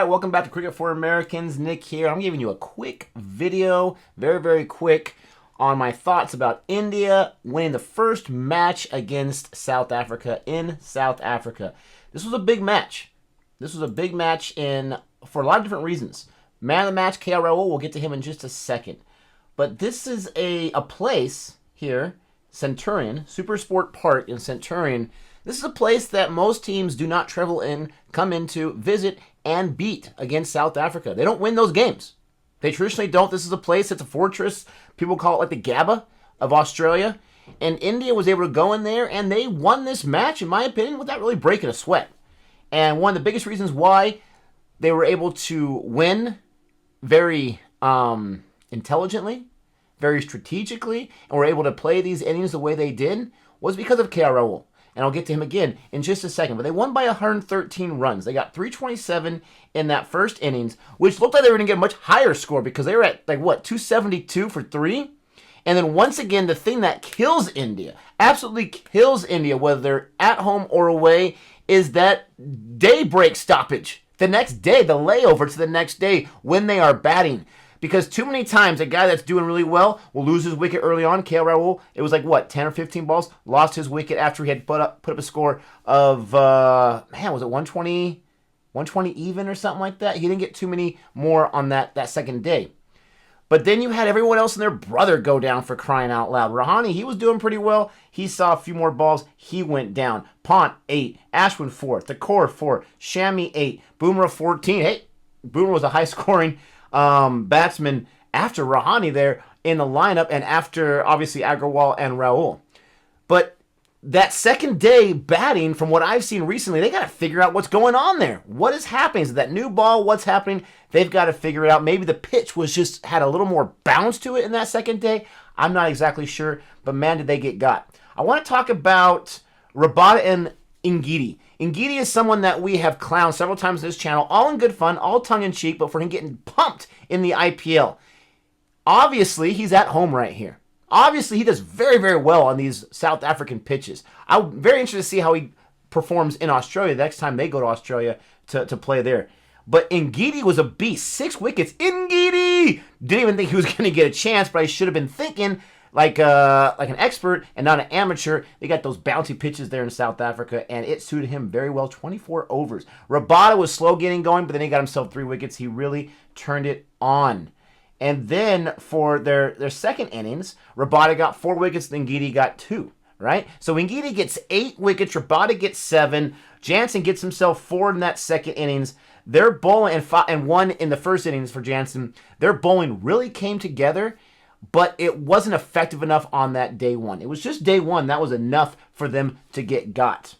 right, welcome back to Cricket for Americans. Nick here. I'm giving you a quick video, very quick, on my thoughts about India winning the first match against South Africa in South Africa. This was a big match. This was a big match for a lot of different reasons. Man of the match, Rahul, we'll get to him in just a second. But this is a place here, Centurion, Super Sport Park in Centurion. This is a place that most teams do not travel in, come into, visit, and beat against South Africa. They don't win those games. They traditionally don't. This is a place that's a fortress. People call it like the Gabba of Australia. And India was able to go in there, and they won this match, in my opinion, without really breaking a sweat. And one of the biggest reasons why they were able to win very intelligently, very strategically, and were able to play these innings the way they did was because of Rahul. And I'll get to him again in just a second. But they won by 113 runs. They got 327 in that first innings, which looked like they were going to get a much higher score because they were at, 272 for 3? And then once again, the thing that kills India, absolutely kills India, whether they're at home or away, is that daybreak stoppage. The next day, the layover to the next day when they are batting. Because too many times, a guy that's doing really well will lose his wicket early on. Rahul, it was 10 or 15 balls, lost his wicket after he had put up a score of, was it 120 even or something like that? He didn't get too many more on that second day. But then you had everyone else and their brother go down, for crying out loud. Rahane, he was doing pretty well. He saw a few more balls. He went down. Pant, 8. Ashwin, 4. Thakor, 4. Shami, 8. Bumrah, 14. Hey, Bumrah was a high-scoring batsman after Rahane there in the lineup, and after, obviously, Agarwal and Rahul. But that second day batting, from what I've seen recently, they got to figure out what's going on there. What is happening? Is it that new ball? What's happening? They've got to figure it out. Maybe the pitch had a little more bounce to it in that second day. I'm not exactly sure, but man, did they get got. I want to talk about Rabada and Ngidi. Ngidi is someone that we have clowned several times on this channel, all in good fun, all tongue-in-cheek, but for him getting pumped in the IPL. Obviously, he's at home right here. Obviously, he does very well on these South African pitches. I'm very interested to see how he performs in Australia the next time they go to Australia to play there. But Ngidi was a beast. 6 wickets. Ngidi! Didn't even think he was going to get a chance, but I should have been thinking like an expert and not an amateur. They got those bouncy pitches there in South Africa, and it suited him very well. 24 overs. Rabada was slow getting going, but then he got himself 3 wickets. He really turned it on. And then for their second innings, Rabada got 4 wickets, then Ngidi got 2, right? So Ngidi gets 8 wickets, Rabada gets 7, Jansen gets himself 4 in that second innings. Their bowling, and 1 in the first innings for Jansen, their bowling really came together, but it wasn't effective enough on that day 1. It was just day 1. That was enough for them to get got.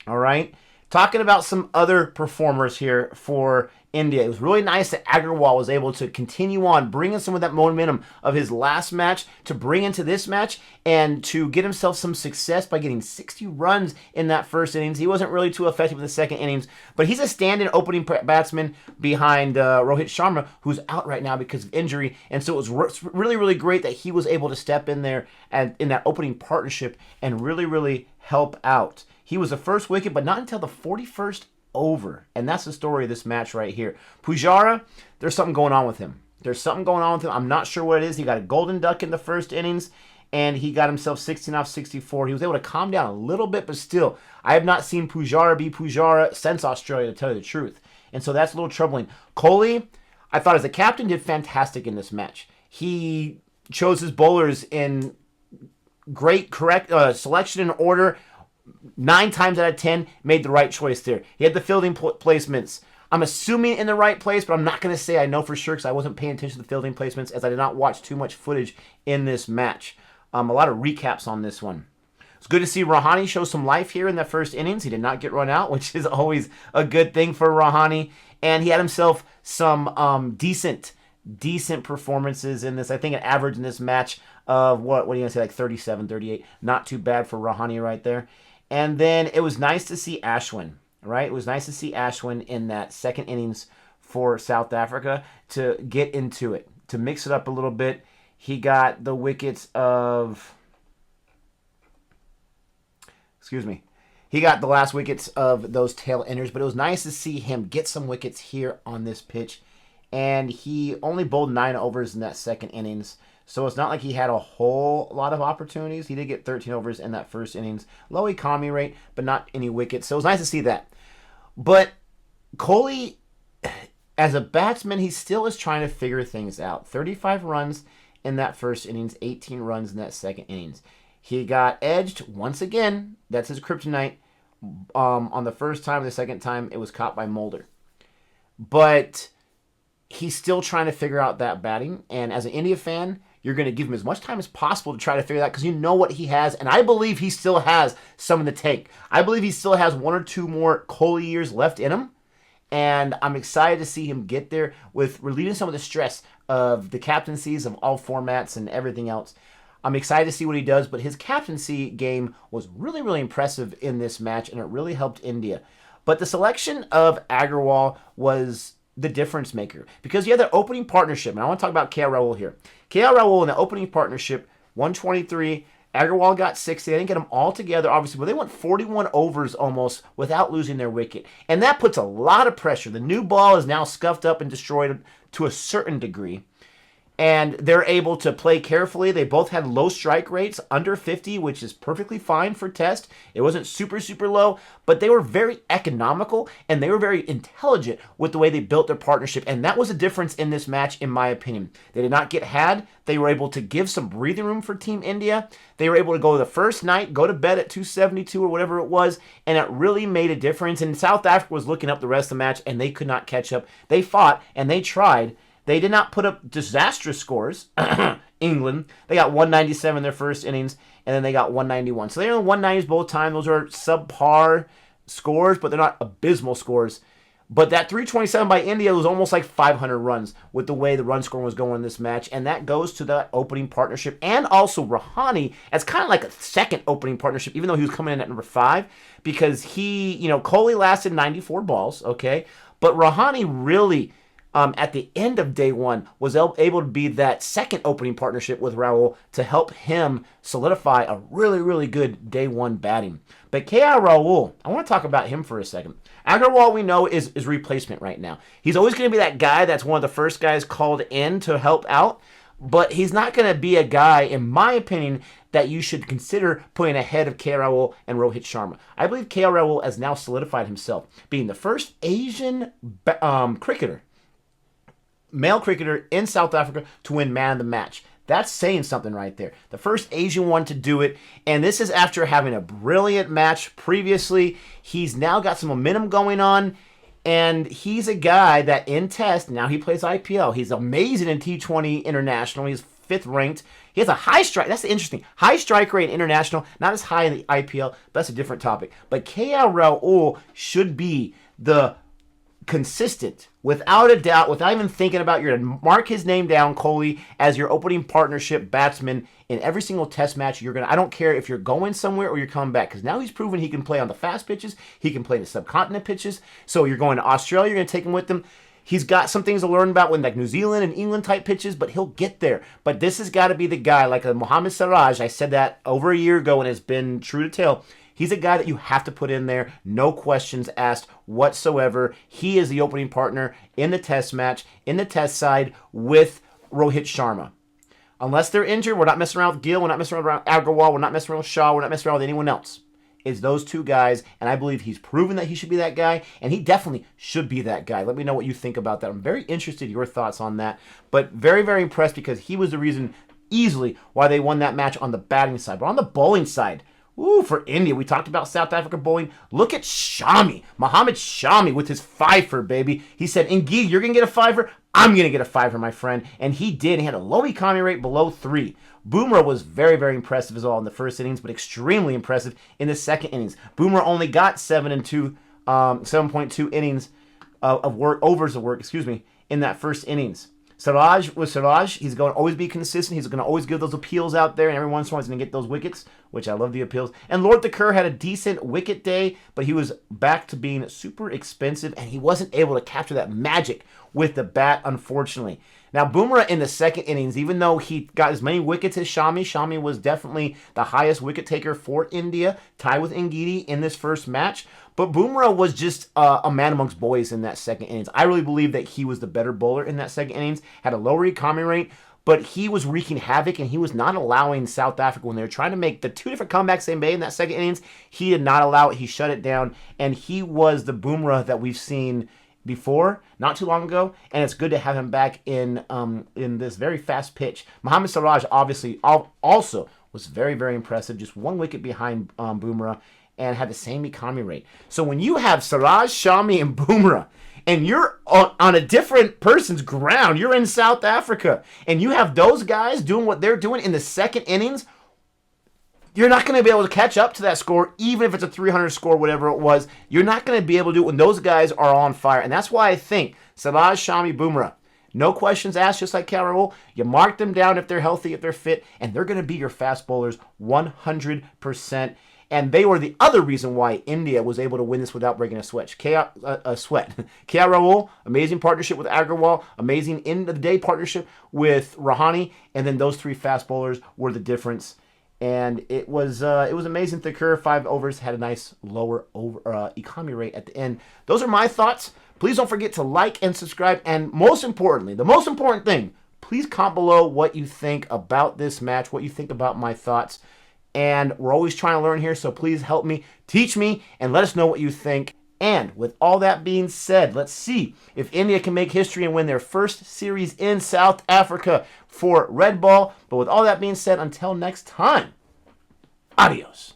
All right? Talking about some other performers here for India. It was really nice that Agarwal was able to continue on, bringing some of that momentum of his last match to bring into this match and to get himself some success by getting 60 runs in that first innings. He wasn't really too effective in the second innings, but he's a stand-in opening batsman behind Rohit Sharma, who's out right now because of injury. And so it was really great that he was able to step in there and in that opening partnership and really help out. He was the first wicket, but not until the 41st over. And that's the story of this match right here. Pujara, there's something going on with him. I'm not sure what it is. He got a golden duck in the first innings, and he got himself 16 off 64. He was able to calm down a little bit, but still, I have not seen Pujara be Pujara since Australia, to tell you the truth. And so that's a little troubling. Kohli, I thought as a captain, did fantastic in this match. He chose his bowlers in great selection and order. 9 times out of 10, made the right choice there. He had the fielding placements. I'm assuming in the right place, but I'm not going to say I know for sure because I wasn't paying attention to the fielding placements as I did not watch too much footage in this match. A lot of recaps on this one. It's good to see Rahane show some life here in the first innings. He did not get run out, which is always a good thing for Rahane. And he had himself some decent performances in this. I think an average in this match of, what are you going to say, 37, 38. Not too bad for Rahane right there. And then it was nice to see Ashwin, right? It was nice to see Ashwin in that second innings for South Africa to get into it, to mix it up a little bit. He got the wickets of, He got the last wickets of those tail enders, but it was nice to see him get some wickets here on this pitch. And he only bowled 9 overs in that second innings. So it's not like he had a whole lot of opportunities. He did get 13 overs in that first innings. Low economy rate, but not any wickets. So it was nice to see that. But Kohli, as a batsman, he still is trying to figure things out. 35 runs in that first innings, 18 runs in that second innings. He got edged once again. That's his kryptonite. On the first time, the second time, it was caught by Mulder. But he's still trying to figure out that batting. And as an India fan, you're going to give him as much time as possible to try to figure that, because you know what he has. And I believe he still has some in the tank. I believe he still has 1 or 2 more Kohli years left in him. And I'm excited to see him get there with relieving some of the stress of the captaincies of all formats and everything else. I'm excited to see what he does, but his captaincy game was really, really impressive in this match, and it really helped India. But the selection of Agarwal was the difference maker, because you had the opening partnership, and I want to talk about KL Rahul here. KL Rahul in the opening partnership, 123, Agarwal got 60. They didn't get them all together, obviously, but they went 41 overs almost without losing their wicket. And that puts a lot of pressure. The new ball is now scuffed up and destroyed to a certain degree. And they're able to play carefully. They both had low strike rates, under 50, which is perfectly fine for test. It wasn't super, super low, but they were very economical, and they were very intelligent with the way they built their partnership. And that was a difference in this match, in my opinion. They did not get had. They were able to give some breathing room for Team India. They were able to go the first night, go to bed at 272 or whatever it was, and it really made a difference. And South Africa was looking up the rest of the match, and they could not catch up. They fought, and they tried. They did not put up disastrous scores. England, they got 197 their first innings, and then they got 191. So they're in the 190s both times. Those are subpar scores, but they're not abysmal scores. But that 327 by India was almost like 500 runs with the way the run scoring was going in this match, and that goes to that opening partnership. And also Rahane as kind of like a second opening partnership, even though he was coming in at number 5, because Kohli lasted 94 balls, okay? But Rahane really, at the end of day one, was able to be that second opening partnership with Rahul to help him solidify a really, really good day one batting. But KL Rahul, I want to talk about him for a second. Agarwal, we know, is replacement right now. He's always going to be that guy that's one of the first guys called in to help out, but he's not going to be a guy, in my opinion, that you should consider putting ahead of KL Rahul and Rohit Sharma. I believe KL Rahul has now solidified himself, being the first Asian cricketer, male cricketer in South Africa to win man of the match. That's saying something right there. The first Asian one to do it, and this is after having a brilliant match previously. He's now got some momentum going on, and he's a guy that in test, now he plays IPL. He's amazing in T20 International. He's 5th ranked. He has a high strike. That's interesting. High strike rate in international, not as high in the IPL, but that's a different topic. But KL Rahul should be the consistent, without a doubt, without even thinking about, you're going to mark his name down, Kohli, as your opening partnership batsman in every single test match. I don't care if you're going somewhere or you're coming back, because now he's proven he can play on the fast pitches, he can play the subcontinent pitches. So you're going to Australia, you're going to take him with him. He's got some things to learn about when like New Zealand and England type pitches, but he'll get there. But this has got to be the guy, like a Mohammad Siraj. I said that over a year ago, and it's been true to tale. He's a guy that you have to put in there, no questions asked whatsoever. He is the opening partner in the test match, in the test side, with Rohit Sharma. Unless they're injured, we're not messing around with Gill, we're not messing around with Agarwal, we're not messing around with Shaw, we're not messing around with anyone else. It's those two guys, and I believe he's proven that he should be that guy, and he definitely should be that guy. Let me know what you think about that. I'm very interested in your thoughts on that, but very, very impressed, because he was the reason easily why they won that match on the batting side. But on the bowling side, ooh, for India, we talked about South Africa bowling. Look at Shami, Mohammad Shami with his 5-fer, baby. He said, Ngidi, you're going to get a 5-fer? I'm going to get a 5-fer, my friend. And he did. He had a low economy rate below 3. Boomer was very, very impressive as well in the first innings, but extremely impressive in the second innings. Boomer only got 7.2 innings overs of work, in that first innings. Siraj, he's going to always be consistent. He's going to always give those appeals out there, and every once in a while he's going to get those wickets, which I love the appeals. And Lord Thakur had a decent wicket day, but he was back to being super expensive, and he wasn't able to capture that magic with the bat, unfortunately. Now, Bumrah in the second innings, even though he got as many wickets as Shami was definitely the highest wicket taker for India, tied with Ngidi in this first match. But Bumrah was just a man amongst boys in that second innings. I really believe that he was the better bowler in that second innings, had a lower economy rate, but he was wreaking havoc, and he was not allowing South Africa, when they were trying to make the two different comebacks they made in that second innings, he did not allow it. He shut it down, and he was the Bumrah that we've seen before, not too long ago, and it's good to have him back in this very fast pitch. Mohammad Siraj obviously also was very, very impressive, just one wicket behind Bumrah, and had the same economy rate. So when you have Siraj, Shami, and Bumrah, and you're on a different person's ground, you're in South Africa, and you have those guys doing what they're doing in the second innings, you're not going to be able to catch up to that score, even if it's a 300 score, whatever it was. You're not going to be able to do it when those guys are on fire. And that's why I think Siraj, Shami, Bumrah, no questions asked, just like Rahul. You mark them down if they're healthy, if they're fit, and they're going to be your fast bowlers 100%. And they were the other reason why India was able to win this without breaking a sweat. Rahul, amazing partnership with Agarwal, amazing end-of-the-day partnership with Rahane, and then those three fast bowlers were the difference. And it was amazing. Thakur, 5 overs, had a nice lower economy rate at the end. Those are my thoughts. Please don't forget to like and subscribe. And most importantly, the most important thing, please comment below what you think about this match, what you think about my thoughts. And we're always trying to learn here, so please help me, teach me, and let us know what you think. And with all that being said, let's see if India can make history and win their first series in South Africa for red ball. But with all that being said, until next time, adios.